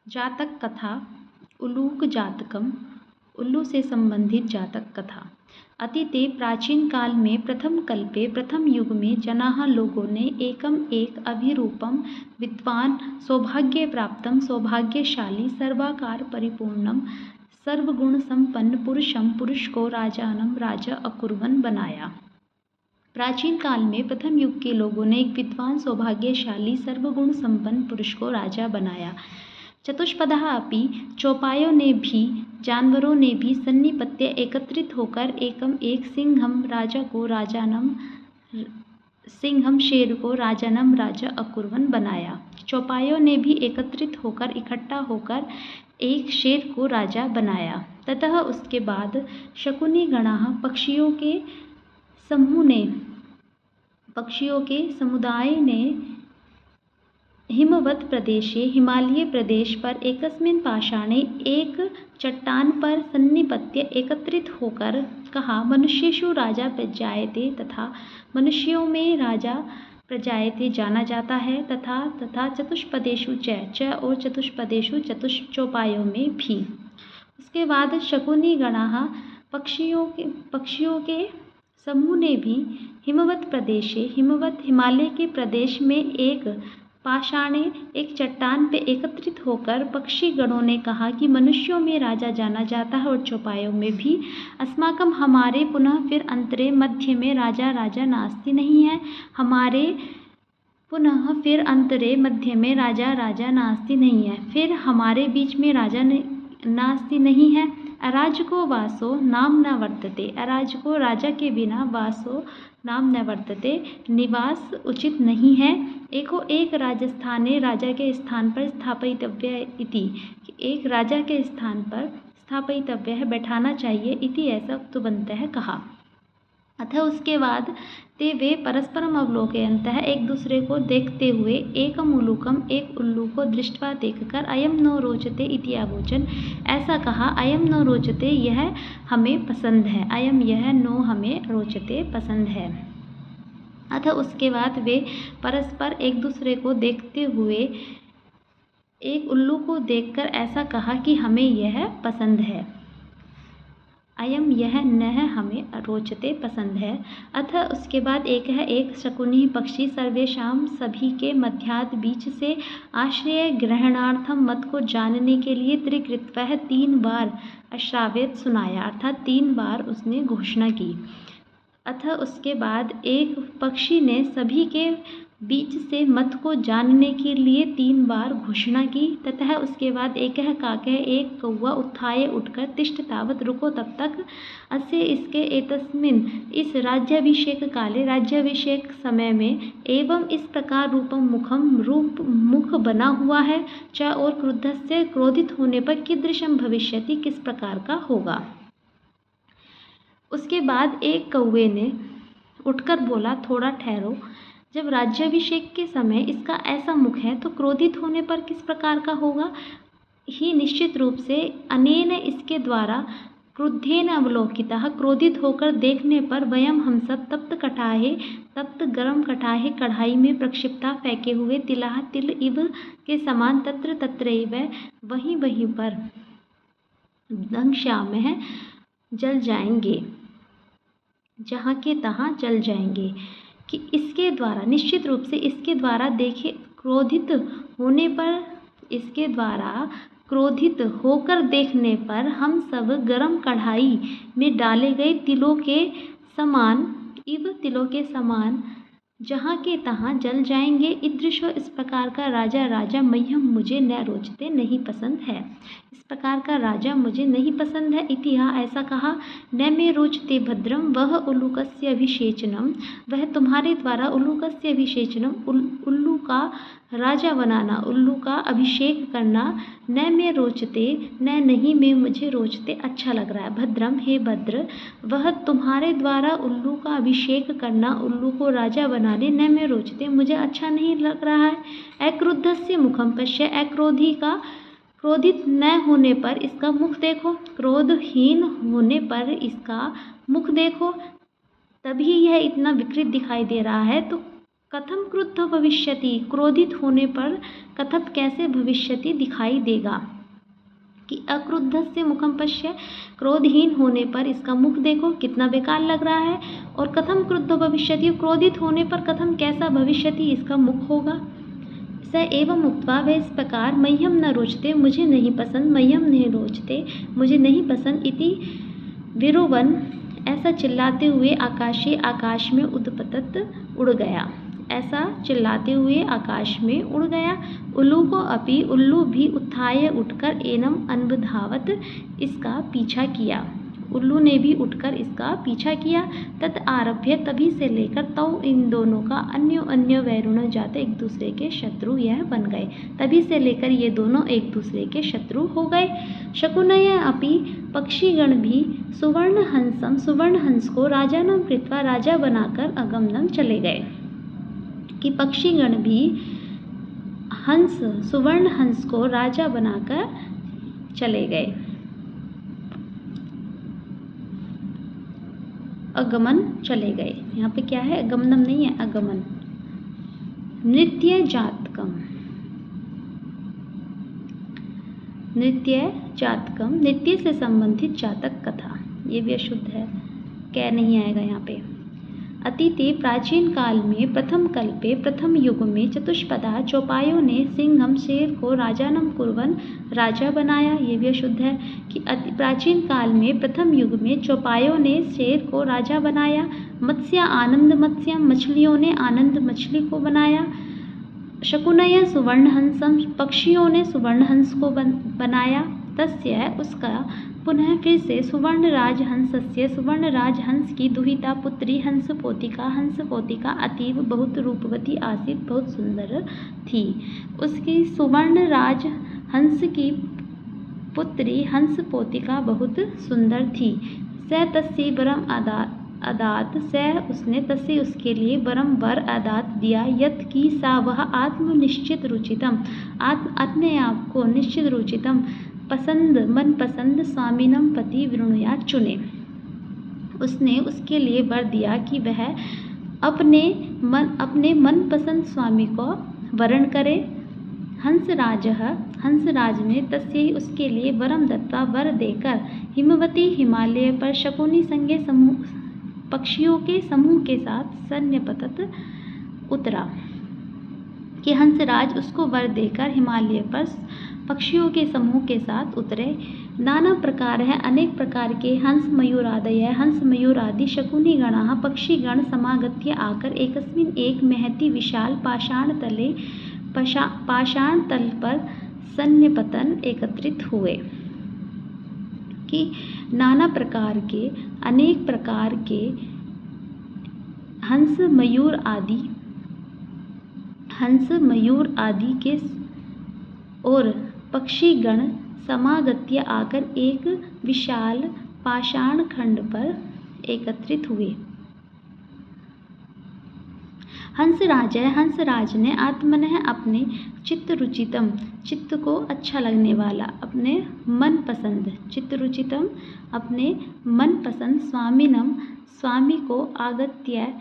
जातक कथा उल्लूक जातकम, उल्लू से संबंधित जातक कथा। अतीते प्राचीन काल में प्रथम कल्पे प्रथम युग में जनाः लोगों ने एकम एक अभिरूपम विद्वान सौभाग्य प्राप्तम सौभाग्यशाली सर्वाकार परिपूर्णम सर्वगुण संपन्न पुरुष को राजानम राजा अकुर्वन् बनाया। प्राचीन काल में प्रथम युग के लोगों ने एक विद्वान सौभाग्यशाली सर्वगुण संपन्न पुरुष को राजा बनाया। चतुष्पदः अपि, चौपायों ने भी, जानवरों ने भी सन्निपत्य एकत्रित होकर एकम एक सिंहम राजा को राजानम सिंहम शेर को राजानम राजा अकुर्वन् बनाया। चौपायों ने भी एकत्रित होकर इकट्ठा होकर एक शेर को राजा बनाया। ततः उसके बाद शकुनी गणाः पक्षियों के समुदाय ने हिमवत् प्रदेशे हिमालय प्रदेश पर एकस्मिन् पाषाणे एक चट्टान पर सन्निपत्य एकत्रित होकर कहा, मनुष्येषु राजा प्रजायते तथा मनुष्यों में राजा प्रजायते जाना जाता है तथा चतुष्पदेषु च और चतुष्पदेषु चौपायों में भी। उसके बाद शकुनी गणाः पक्षियों के समूह ने भी हिमालय के प्रदेश में एक पाषाणे एक चट्टान पे एकत्रित होकर पक्षी गणों ने कहा कि मनुष्यों में राजा जाना जाता है और चौपायों में भी। अस्माकं हमारे पुनः फिर अंतरे मध्य में राजा नास्ति नहीं है। हमारे पुनः फिर अंतरे मध्य में राजा नास्ति नहीं है। फिर हमारे बीच में राजा नास्ति नहीं है। अराजको वासो नाम न वर्तते, अराजको राजा के बिना वासो नाम न वर्तते, निवास उचित नहीं है। एको एक राजस्थाने राजा के स्थान पर स्थापयितव्य इति, एक राजा के स्थान पर स्थापयितव्य है, बैठाना चाहिए इति ऐसा उक्तवन्तः कहा। अतः उसके बाद ते वे परस्परम अवलोकयन्तः एक दूसरे को देखते हुए एकम उलूकम एक उल्लू को दृष्ट्वा देखकर अयम नो रोचते इति अवोचन, ऐसा कहा, अयम नो रोचते यह हमें पसंद है, अयम यह नो हमें रोचते पसंद है। अतः उसके बाद वे परस्पर एक दूसरे को देखते हुए एक उल्लू को देखकर ऐसा कहा कि हमें यह पसंद है, अयम यह नह हमें रोचते पसंद है। अतः उसके बाद एक शकुनी पक्षी सर्वेषां सभी के मध्यात बीच से आश्रय ग्रहणार्थम मत को जानने के लिए त्रिकृत्वः 3 बार अश्राव्यत सुनाया, अर्थात 3 बार उसने घोषणा की। अतः उसके बाद एक पक्षी ने सभी के बीच से मत को जानने के लिए 3 बार घोषणा की। ततः उसके बाद एकः काकः एक कौवा उत्थाय उठकर तिष्ठ तावत रुको तब तक, अस्य इसके एतस्मिन् इस राज्याभिषेक काले राज्याभिषेक समय में एवं इस प्रकार रूपम मुखम रूप मुख बना हुआ है, च और क्रुद्धस्य क्रोधित होने पर कीदृशं भविष्यति किस प्रकार का होगा। उसके बाद एक कौवे ने उठकर बोला, थोड़ा ठहरो, जब राज्याभिषेक के समय इसका ऐसा मुख है तो क्रोधित होने पर किस प्रकार का होगा ही निश्चित रूप से अनेन इसके द्वारा क्रुद्धेन अवलोकितः क्रोधित होकर देखने पर वयम हम सब तप्त गरम कटाहे कढ़ाई में प्रक्षिप्ता फेंके हुए तिलाः तिल इव के समान तत्र तत्रैव वहीं पर दंक्ष्यामः जल जाएंगे, जहाँ के तहाँ जल जाएंगे। कि इसके द्वारा निश्चित रूप से इसके द्वारा देखे क्रोधित होने पर इसके द्वारा क्रोधित होकर देखने पर हम सब गरम कढ़ाई में डाले गए तिलों के समान जहाँ के तहाँ जल जाएंगे। ईदृशो इस प्रकार का राजा मह्यम मुझे न रोचते नहीं पसंद है, इस प्रकार का राजा मुझे नहीं पसंद है। इतिहा ऐसा कहा, न मे रोचते भद्रम वह उल्लूकस्य अभिषेचनम, वह तुम्हारे द्वारा उल्लूकस्य अभिषेचनम उल्लू का राजा बनाना, उल्लू का अभिषेक करना, न मे रोचते नहीं में मुझे रोचते अच्छा लग रहा है। भद्रम हे भद्र, वह तुम्हारे द्वारा उल्लू का अभिषेक करना, उल्लू को राजा बनाने, न मे रोचते मुझे अच्छा नहीं लग रहा है। अक्रुद्धस्य मुखम पश्य, अक्रोधी का क्रोधित न होने पर इसका मुख देखो, क्रोधहीन होने पर इसका मुख देखो, तभी यह इतना विकृत दिखाई दे रहा है। तो कथम क्रुद्ध भविष्यति, क्रोधित होने पर कथम कैसे भविष्यति दिखाई देगा। कि अक्रुद्धस्य मुखम पश्य, क्रोधहीन होने पर इसका मुख देखो कितना बेकार लग रहा है। और कथम क्रुद्ध भविष्यति, क्रोधित होने पर कथम कैसा भविष्यति इसका मुख होगा। स एवं उक्त्वा, वह इस प्रकार, मह्यम न रोचते, मुझे नहीं पसंद, मह्यम नहीं रोचते, मुझे नहीं पसंद, इति विरुवन, ऐसा चिल्लाते हुए आकाशे, आकाश में उद्पतत, उड़ गया। ऐसा चिल्लाते हुए आकाश में उड़ गया। उल्लू को अपि, उल्लू भी उत्थाय उठकर, एनम अनुधावत, इसका पीछा किया। उल्लू ने भी उठकर इसका पीछा किया। तत् आरभ्य, तभी से लेकर, तौ इन दोनों का अन्यो अन्य वैरुण जाते, एक दूसरे के शत्रु यह बन गए। तभी से लेकर ये दोनों एक दूसरे के शत्रु हो गए। शकुनय अपि, पक्षीगण भी, सुवर्ण हंसम, सुवर्ण हंस को, राजानं कृत्वा, राजा बनाकर, अगमनं चले गए। कि पक्षीगण भी हंस, सुवर्ण हंस को राजा बनाकर चले गए। अगमन, चले गए। यहाँ पे क्या है, अगमनम नहीं है, अगमन। नृत्य जातकम, नृत्य जातकम, नृत्य से संबंधित जातक कथा, ये भी अशुद्ध है, क्या नहीं आएगा यहाँ पे। अतीते, प्राचीन काल में, प्रथम कल्पे, प्रथम युग में, चतुष्पदा, चौपायों ने, सिंहम, शेर को, राजानम कुर्वन, राजा बनाया, ये भी अशुद्ध है। कि प्राचीन काल में, प्रथम युग में, चौपायों ने शेर को राजा बनाया। मत्स्य आनंद मत्स्यम, मछलियों ने आनंद मछली को बनाया। शकुनय सुवर्ण हंसम, पक्षियों ने सुवर्ण हंस को बनाया। तस्य, उसका, पुनः फिर से, सुवर्ण राजहंसस्य, सुवर्ण राजहंस की, दुहिता पुत्री हंसपोतिका, हंसपोतिका अतीव बहुत रूपवती आसीत, बहुत सुंदर थी। उसकी सुवर्ण राजहंस की पुत्री हंसपोतिका बहुत सुंदर थी। स तस्य वरम अदात, स उसने, तस्य उसके लिए, वरम वर अदात दिया, यत की सा वह, आत्मनिश्चित रुचितम, अपने आप को निश्चित रुचितम, पसंद, मनपसंद, स्वामिनम पति वृणुयात, चुने। उसने उसके लिए वर दिया कि वह अपने मनपसंद स्वामी को वरण करे। हंसराज ने तस्य, उसके लिए, वरम दत्ता, वर देकर, हिमवती, हिमालय पर, शकुनी संगे, समूह, पक्षियों के समूह के साथ, सन्निपतत, उतरा। कि हंसराज उसको वर देकर हिमालय पर पक्षियों के समूह के साथ उतरे। नाना प्रकार है, अनेक प्रकार के, हंस मयूरादय, हंस मयूर आदि, शकुनी गणाः, पक्षीगण, समागत्य आकर, एकस्मिन् एक, महति विशाल, पाषाण तल पर, सन्निपतन, एकत्रित हुए। कि नाना प्रकार के, अनेक प्रकार के, हंस मयूर आदि के और पक्षीगण समागत्य आकर एक विशाल पाषाण खंड पर एकत्रित हुए। हंसराज ने आत्मनः, अपने, चित्तरुचितम, चित्त को अच्छा लगने वाला, अपने मनपसंद, चित्तरुचितम, अपने मनपसंद, स्वामिनम, स्वामी को, आगत्य,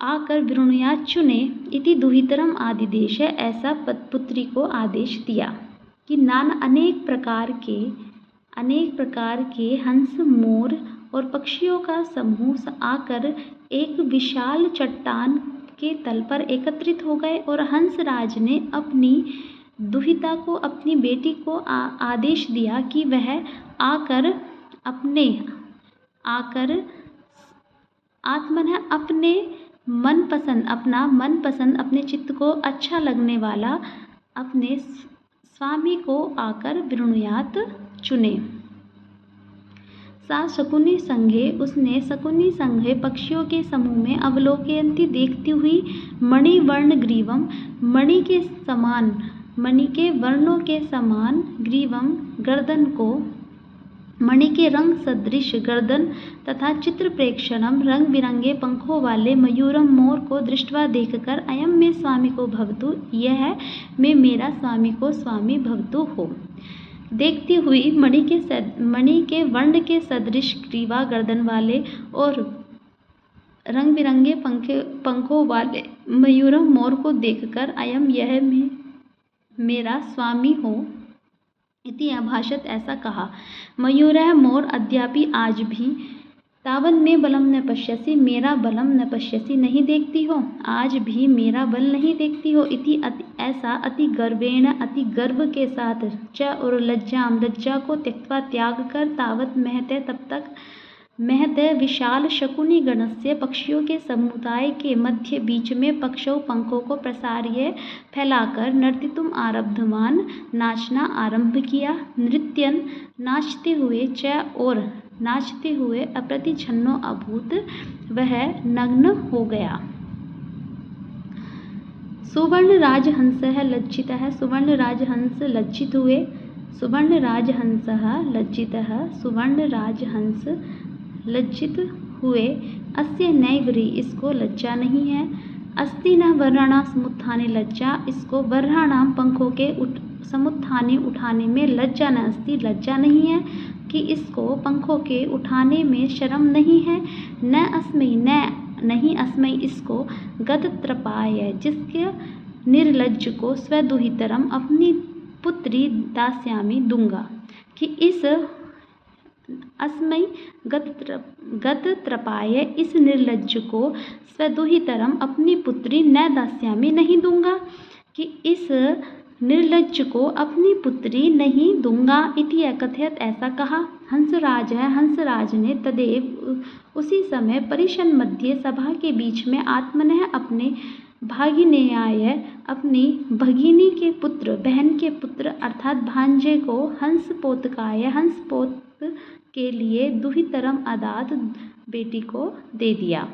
आकर, वृणुयात, चुने, इति दुहितरम आदिदेश, ऐसा पुत्री को आदेश दिया। कि अनेक प्रकार के हंस, मोर और पक्षियों का समूह आकर एक विशाल चट्टान के तल पर एकत्रित हो गए। और हंसराज ने अपनी दुहिता को, अपनी बेटी को आदेश दिया कि वह आकर आत्मनः, अपने मनपसंद, अपने चित्त को अच्छा लगने वाला, अपने स्वामी को आकर, वृणुयात, चुने। सा शकुनी संघे, उसने शकुनी संघे, पक्षियों के समूह में, अवलोकयन्ती, देखती हुई, मणिवर्ण ग्रीवम, मणि के वर्णों के समान, ग्रीवम, गर्दन को, मणि के रंग सदृश गर्दन तथा चित्र प्रेक्षणम, रंग बिरंगे पंखों वाले, मयूरम, मोर को, दृष्टवा, देखकर, अयम में स्वामी को भवतु, यह में मेरा स्वामी को स्वामी भवतु हो। देखती हुई, मणि के वर्ण के सदृश ग्रीवा, गर्दन वाले, और रंग बिरंगे पंखों वाले मयूर मोर को देखकर अयम यह मेरा स्वामी हो इति अभाषत, ऐसा कहा। मयूरः मोर अद्यापि आज भी तावन् मे बलम न पश्यसि, मेरा बलम न पश्यसि, नहीं देखती हो, आज भी मेरा बल नहीं देखती हो, इति ऐसा अति गर्वेण अति गर्व के साथ च और लज्जा को त्यक्त्वा त्याग कर तावत महते तब तक महते विशाल शकुनी गणस्य पक्षियों के समुदाय के मध्य बीच में पक्षों पंखों को प्रसार्य फैलाकर नर्तितुम आरब्धवान, नाचना आरंभ किया। नृत्यन नाचते हुए च और नाचते हुए अप्रतिछन्नो अभूत, वह नग्न हो गया। सुवर्ण राजहंसः लज्जितः, सुवर्ण राजहंस लज्जित हुए। सुवर्ण राजहंसः लज्जितः, सुवर्ण राजहंस लज्जित हुए। अस्य नैवरी, इसको लज्जा नहीं है। अस्ति न वर्णाणां समुत्थाने लज्जा, इसको वर्णाणां पंखों के समुत्थाने उठाने में लज्जा न अस्ति, लज्जा नहीं है। कि इसको पंखों के उठाने में शर्म नहीं है। न अस्मै, नहीं अस्मै इसको गतत्रपाय, जिसके निर्लज्ज को स्वदुहितरम अपनी पुत्री दास्यामी दूंगा। कि इस अस्मै गतत्रपाय, इस निर्लज्ज को स्वदुहितरम अपनी पुत्री न दास्यामी, नहीं दूंगा। कि इस निर्लज्ज को अपनी पुत्री नहीं दूंगा। इति अकथयत, ऐसा कहा। हंसराज है, हंसराज ने तदेव उसी समय परिषद मध्य सभा के बीच में आत्मनः अपने भागिनेयाय, अपनी भगिनी के पुत्र, बहन के पुत्र अर्थात भांजे को हंसपोतकाय, हंसपोत के लिए दुहितरम अदात, बेटी को दे दिया।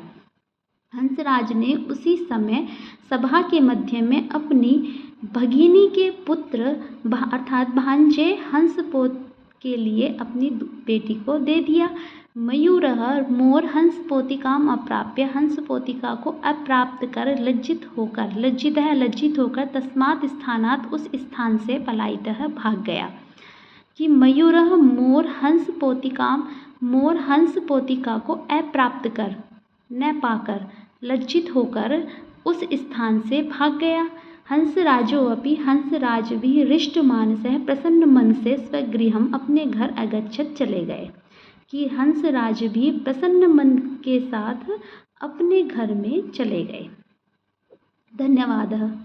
हंसराज ने उसी समय सभा के मध्य में अपनी भगिनी के पुत्र अर्थात भांजे हंसपोत के लिए अपनी बेटी को दे दिया। मयूरः मोर हंसपोतिकाम अप्राप्य, हंसपोतिका को अप्राप्त कर लज्जित होकर, लज्जित होकर तस्मात् स्थानात्, उस स्थान से पलायितः, भाग गया। कि मयूरः मोर हंसपोतिकाम, मोर हंसपोतिका को अप्राप्त कर, न पाकर, लज्जित होकर उस स्थान से भाग गया। हंसराजोऽपि, हंसराज भी हृष्टमानसः, प्रसन्न मन से स्वगृहम्, अपने घर अगच्छत्, चले गए। कि हंसराज भी प्रसन्न मन के साथ अपने घर में चले गए। धन्यवाद।